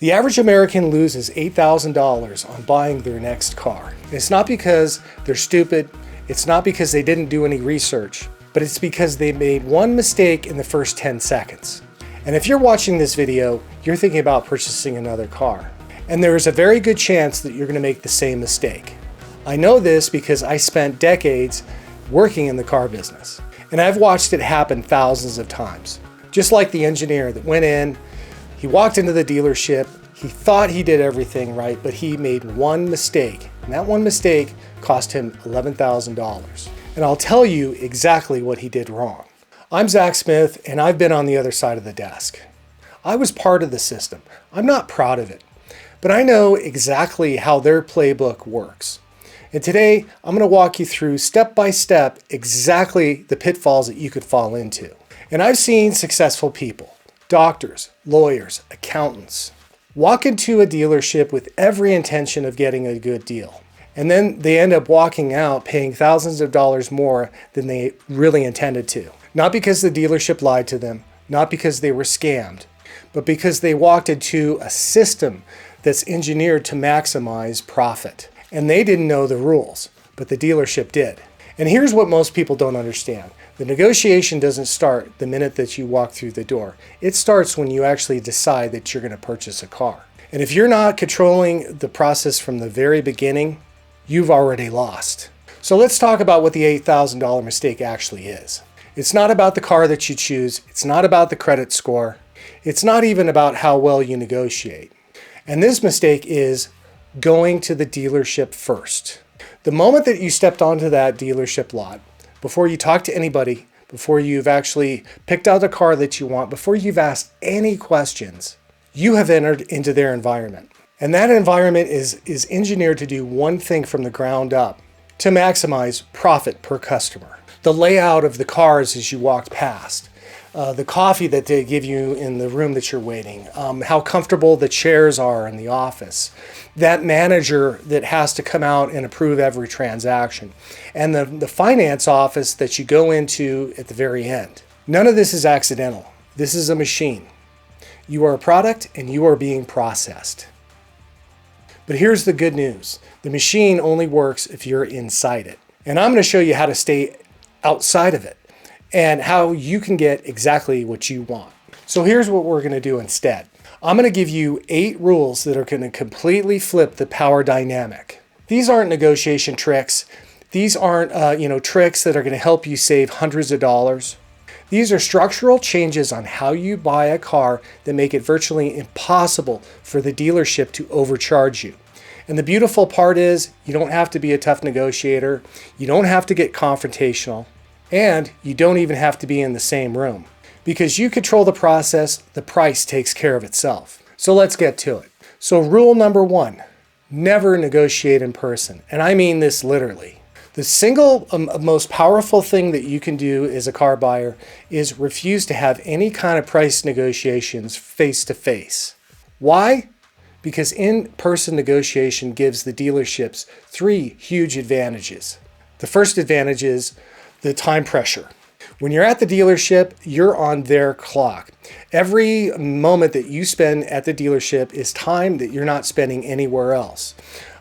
The average American loses $8,000 on buying their next car. It's not because they're stupid, it's not because they didn't do any research, but it's because they made one mistake in the first 10 seconds. And if you're watching this video, you're thinking about purchasing another car. And there is a very good chance that you're going to make the same mistake. I know this because I spent decades working in the car business, and I've watched it happen thousands of times. Just like the engineer that went in, he walked into the dealership, he thought he did everything right, but he made one mistake, and that one mistake cost him $11,000. And I'll tell you exactly what he did wrong. I'm Zach Smith, and I've been on the other side of the desk. I was part of the system. I'm not proud of it, but I know exactly how their playbook works. And today, I'm going to walk you through step by step exactly the pitfalls that you could fall into. And I've seen successful people, doctors, lawyers, accountants, walk into a dealership with every intention of getting a good deal. And then they end up walking out paying thousands of dollars more than they really intended to. Not because the dealership lied to them, not because they were scammed, but because they walked into a system that's engineered to maximize profit. And they didn't know the rules, but the dealership did. And here's what most people don't understand. The negotiation doesn't start the minute that you walk through the door. It starts when you actually decide that you're going to purchase a car. And if you're not controlling the process from the very beginning, you've already lost. So let's talk about what the $8,000 mistake actually is. It's not about the car that you choose. It's not about the credit score. It's not even about how well you negotiate. And this mistake is going to the dealership first. The moment that you stepped onto that dealership lot, before you talk to anybody, before you've actually picked out the car that you want, before you've asked any questions, you have entered into their environment. And that environment is engineered to do one thing from the ground up, to maximize profit per customer. The layout of the cars as you walked past, the coffee that they give you in the room that you're waiting, how comfortable the chairs are in the office, that manager that has to come out and approve every transaction, and the finance office that you go into at the very end. None of this is accidental. This is a machine. You are a product and you are being processed. But here's the good news. The machine only works if you're inside it. And I'm going to show you how to stay outside of it and how you can get exactly what you want. So here's what we're going to do instead. I'm going to give you 8 rules that are going to completely flip the power dynamic. These aren't negotiation tricks. These aren't tricks that are going to help you save hundreds of dollars. These are structural changes on how you buy a car that make it virtually impossible for the dealership to overcharge you. And the beautiful part is you don't have to be a tough negotiator. You don't have to get confrontational. And you don't even have to be in the same room. Because you control the process, the price takes care of itself. So let's get to it. So rule number 1, never negotiate in person. And I mean this literally. The single most powerful thing that you can do as a car buyer is refuse to have any kind of price negotiations face to face. Why? Because in-person negotiation gives the dealerships 3 huge advantages. The first advantage is the time pressure. When you're at the dealership, you're on their clock. Every moment that you spend at the dealership is time that you're not spending anywhere else.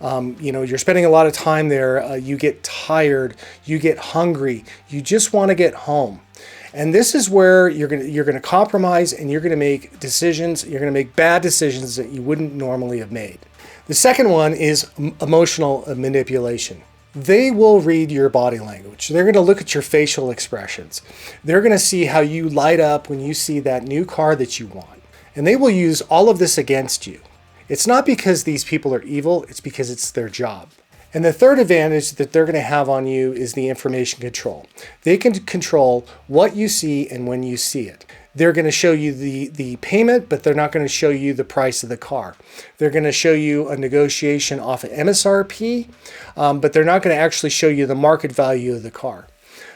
You're spending a lot of time there. You get tired, you get hungry, you just want to get home. And this is where you're going to compromise and you're going to make decisions. You're going to make bad decisions that you wouldn't normally have made. The second one is emotional manipulation. They will read your body language. They're going to look at your facial expressions. They're going to see how you light up when you see that new car that you want. And they will use all of this against you. It's not because these people are evil, it's because it's their job. And the third advantage that they're going to have on you is the information control. They can control what you see and when you see it. They're going to show you the payment, but they're not going to show you the price of the car. They're going to show you a negotiation off of MSRP, but they're not going to actually show you the market value of the car.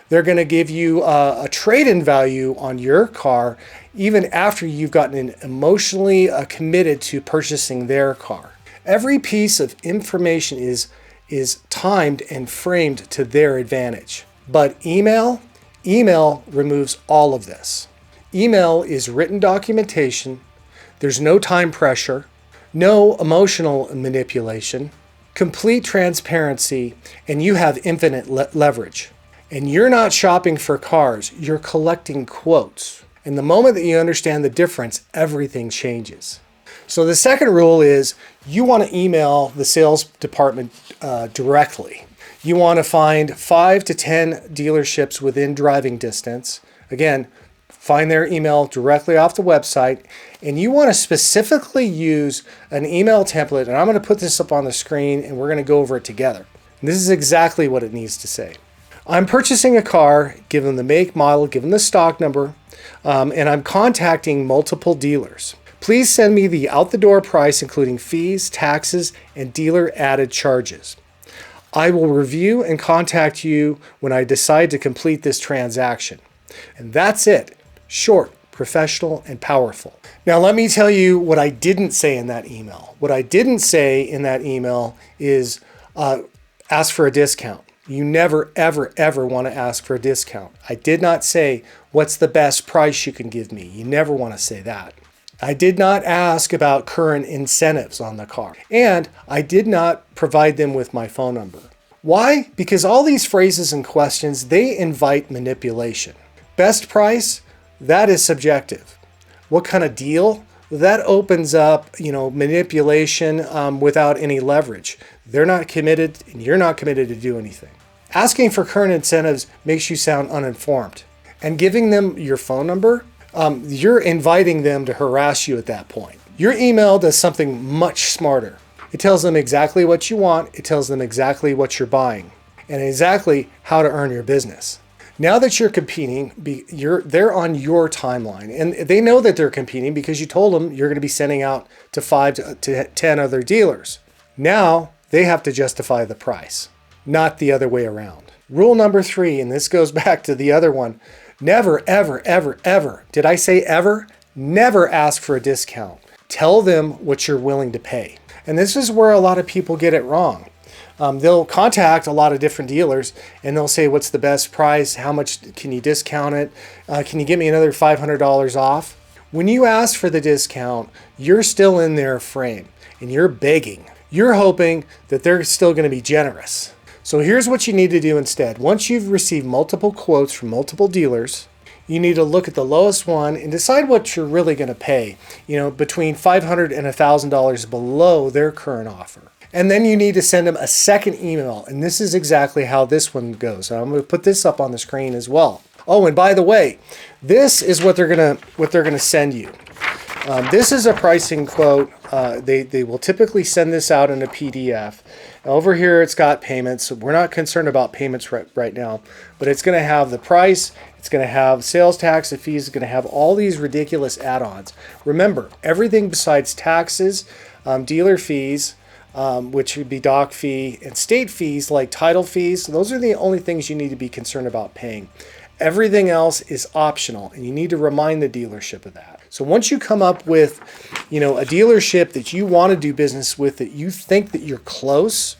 They're going to give you a trade-in value on your car even after you've gotten emotionally committed to purchasing their car. Every piece of information is timed and framed to their advantage. But email removes all of this. Email is written documentation. There's no time pressure. no emotional manipulation, complete transparency, and you have infinite leverage. And you're not shopping for cars, you're collecting quotes. And the moment that you understand the difference, everything changes. So the second rule is you want to email the sales department directly. You want to find 5 to 10 dealerships within driving distance. Again, find their email directly off the website, and you want to specifically use an email template, and I'm going to put this up on the screen and we're going to go over it together. And this is exactly what it needs to say. I'm purchasing a car, give them the make, model, give them the stock number, and I'm contacting multiple dealers. Please send me the out-the-door price, including fees, taxes, and dealer added charges. I will review and contact you when I decide to complete this transaction. And that's it. Short, professional, and powerful. Now let me tell you what I didn't say in that email. What I didn't say in that email is ask for a discount. You never, ever, ever want to ask for a discount. I did not say, what's the best price you can give me? You never want to say that. I did not ask about current incentives on the car. And I did not provide them with my phone number. Why? Because all these phrases and questions, they invite manipulation. Best price, that is subjective. What kind of deal? That opens up, manipulation without any leverage. They're not committed and you're not committed to do anything. Asking for current incentives makes you sound uninformed. And giving them your phone number, you're inviting them to harass you at that point. Your email does something much smarter. It tells them exactly what you want. It tells them exactly what you're buying and exactly how to earn your business. Now that you're competing, they're on your timeline, and they know that they're competing because you told them you're going to be sending out to 5 to 10 other dealers. Now they have to justify the price, not the other way around. Rule number 3, and this goes back to the other one, never, ever, ever, ever, did I say ever? Never ask for a discount. Tell them what you're willing to pay. And this is where a lot of people get it wrong. They'll contact a lot of different dealers and they'll say, what's the best price? How much can you discount it? Can you give me another $500 off? When you ask for the discount, you're still in their frame and you're begging. You're hoping that they're still going to be generous. So here's what you need to do instead. Once you've received multiple quotes from multiple dealers, you need to look at the lowest one and decide what you're really going to pay, between $500 and $1,000 below their current offer. And then you need to send them a second email. And this is exactly how this one goes. I'm going to put this up on the screen as well. Oh, and by the way, this is what they're going to send you. This is a pricing quote. They will typically send this out in a PDF. Over here, it's got payments. We're not concerned about payments right now, but it's going to have the price. It's going to have sales tax and fees. It's going to have all these ridiculous add-ons. Remember, everything besides taxes, dealer fees, which would be doc fee, and state fees like title fees. Those are the only things you need to be concerned about paying. Everything else is optional, and you need to remind the dealership of that. So once you come up with, a dealership that you want to do business with, that you think that you're close,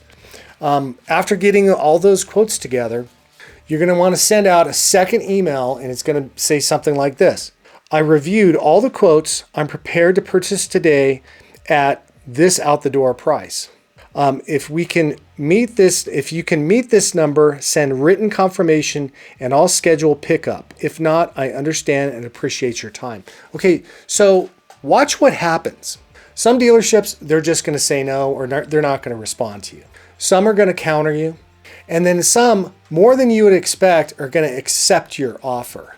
after getting all those quotes together, you're going to want to send out a second email, and it's going to say something like this. I reviewed all the quotes. I'm prepared to purchase today at this out the door price. If you can meet this number, send written confirmation and I'll schedule pickup. If not, I understand and appreciate your time. Okay, so watch what happens. Some dealerships, they're just going to say no, or they're not going to respond to you. Some are going to counter you. And then some, more than you would expect, are going to accept your offer.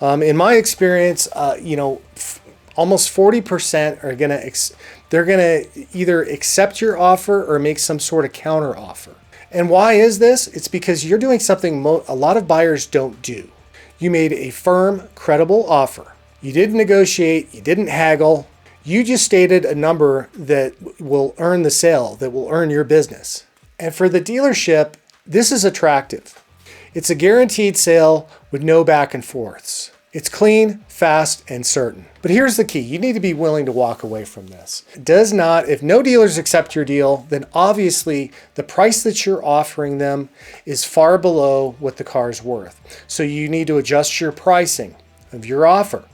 In my experience, almost 40% are going to they're going to either accept your offer or make some sort of counter offer. And why is this? It's because you're doing something a lot of buyers don't do. You made a firm, credible offer. You didn't negotiate, you didn't haggle. You just stated a number that will earn the sale, that will earn your business. And for the dealership, this is attractive. It's a guaranteed sale with no back and forths. It's clean, fast, and certain. But here's the key. You need to be willing to walk away from this. If no dealers accept your deal, then obviously the price that you're offering them is far below what the car is worth. So you need to adjust your pricing of your offer.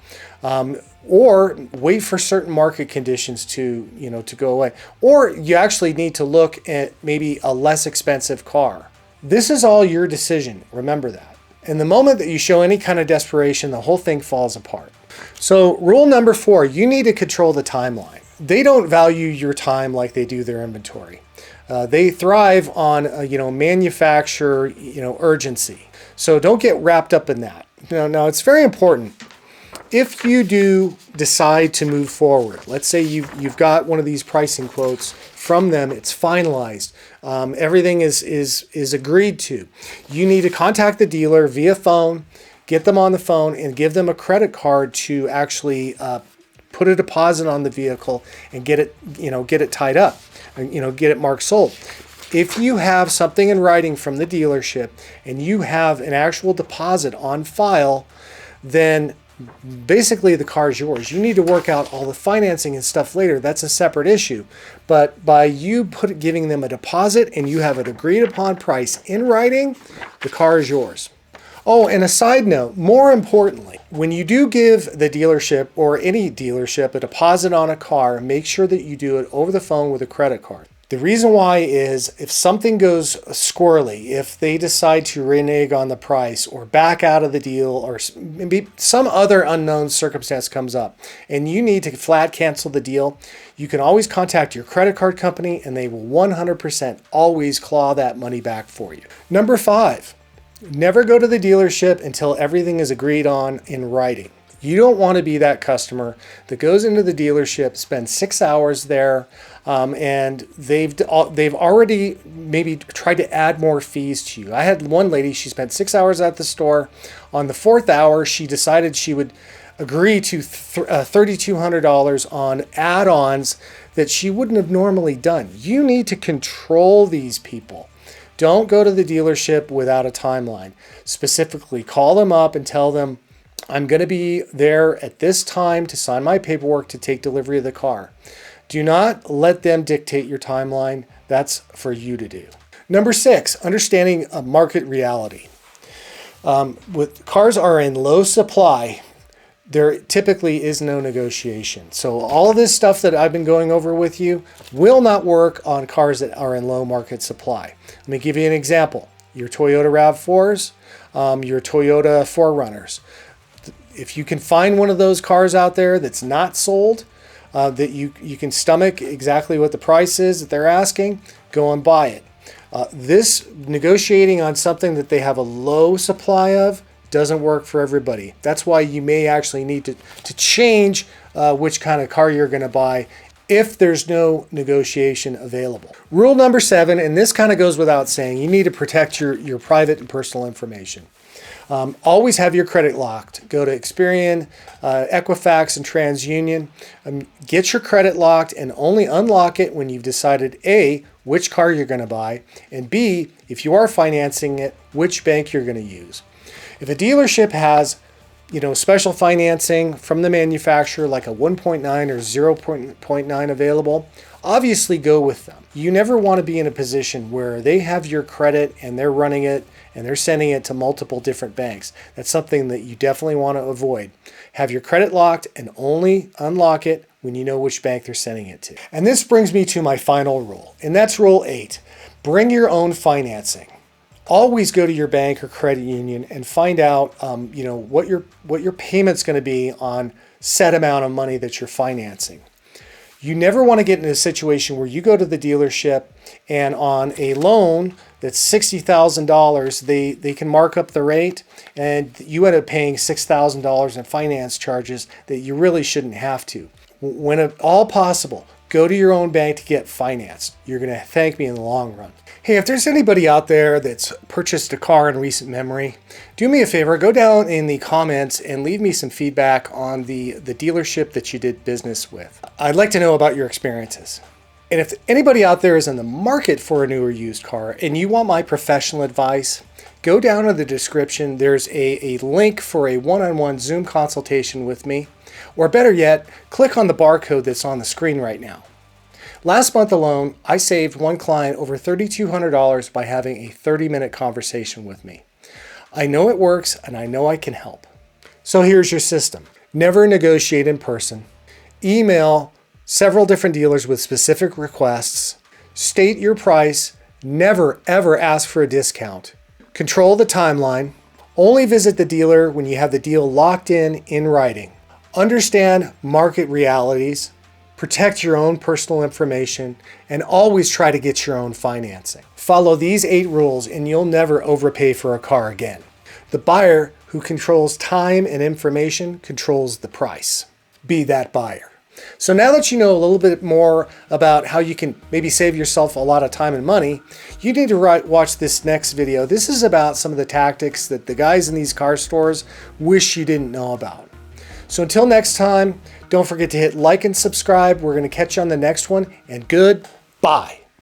or wait for certain market conditions to, to go away. Or you actually need to look at maybe a less expensive car. This is all your decision. Remember that. And the moment that you show any kind of desperation, the whole thing falls apart. So rule number 4, you need to control the timeline. They don't value your time like they do their inventory. They thrive on, manufacturer, urgency. So don't get wrapped up in that. Now it's very important. If you do decide to move forward, let's say you've got one of these pricing quotes from them, it's finalized, everything is agreed to. You need to contact the dealer via phone, get them on the phone, and give them a credit card to actually put a deposit on the vehicle and get it tied up, and get it marked sold. If you have something in writing from the dealership and you have an actual deposit on file, then basically the car is yours. You need to work out all the financing and stuff later. That's a separate issue. But by you giving them a deposit and you have an agreed upon price in writing, the car is yours. Oh, and a side note, more importantly, when you do give the dealership or any dealership a deposit on a car, make sure that you do it over the phone with a credit card. The reason why is if something goes squirrely, if they decide to renege on the price or back out of the deal, or maybe some other unknown circumstance comes up and you need to flat cancel the deal, you can always contact your credit card company and they will 100% always claw that money back for you. Number 5, never go to the dealership until everything is agreed on in writing. You don't want to be that customer that goes into the dealership, spends 6 hours there, and they've already maybe tried to add more fees to you. I had one lady, she spent 6 hours at the store. On the 4th hour, she decided she would agree to $3,200 on add-ons that she wouldn't have normally done. You need to control these people. Don't go to the dealership without a timeline. Specifically, call them up and tell them, I'm going to be there at this time to sign my paperwork to take delivery of the car. Do not let them dictate your timeline. That's for you to do. Number 6, understanding a market reality. With cars are in low supply, there typically is no negotiation. So all of this stuff that I've been going over with you will not work on cars that are in low market supply. Let me give you an example. Your Toyota RAV4s, your Toyota 4Runners. If you can find one of those cars out there that's not sold, that you can stomach exactly what the price is that they're asking, go and buy it. This negotiating on something that they have a low supply of doesn't work for everybody. That's why you may actually need to change which kind of car you're going to buy if there's no negotiation available. Rule number 7, and this kind of goes without saying, you need to protect your private and personal information. Always have your credit locked. Go to Experian, Equifax, and TransUnion. Get your credit locked and only unlock it when you've decided A, which car you're going to buy, and B, if you are financing it, which bank you're going to use. If a dealership has special financing from the manufacturer like a 1.9 or 0.9 available, obviously go with them. You never want to be in a position where they have your credit and they're running it and they're sending it to multiple different banks. That's something that you definitely want to avoid. Have your credit locked and only unlock it when you know which bank they're sending it to. And this brings me to my final rule, and that's rule 8. Bring your own financing. Always go to your bank or credit union and find out what your payment's going to be on set amount of money that you're financing. You never want to get in a situation where you go to the dealership and on a loan that's $60,000, they can mark up the rate and you end up paying $6,000 in finance charges that you really shouldn't have to. When at all possible, go to your own bank to get financed. You're going to thank me in the long run. Hey, if there's anybody out there that's purchased a car in recent memory, do me a favor, go down in the comments and leave me some feedback on the dealership that you did business with. I'd like to know about your experiences. And if anybody out there is in the market for a new or used car and you want my professional advice, go down in the description. There's a link for a one-on-one Zoom consultation with me. Or better yet, click on the barcode that's on the screen right now. Last month alone, I saved one client over $3,200 by having a 30-minute conversation with me. I know it works and I know I can help. So here's your system. Never negotiate in person. Email several different dealers with specific requests. State your price. Never ever ask for a discount. Control the timeline. Only visit the dealer when you have the deal locked in writing. Understand market realities. Protect your own personal information, and always try to get your own financing. Follow these 8 rules and you'll never overpay for a car again. The buyer who controls time and information controls the price. Be that buyer. So now that you know a little bit more about how you can maybe save yourself a lot of time and money, you need to watch this next video. This is about some of the tactics that the guys in these car stores wish you didn't know about. So until next time, don't forget to hit like and subscribe. We're going to catch you on the next one, and goodbye.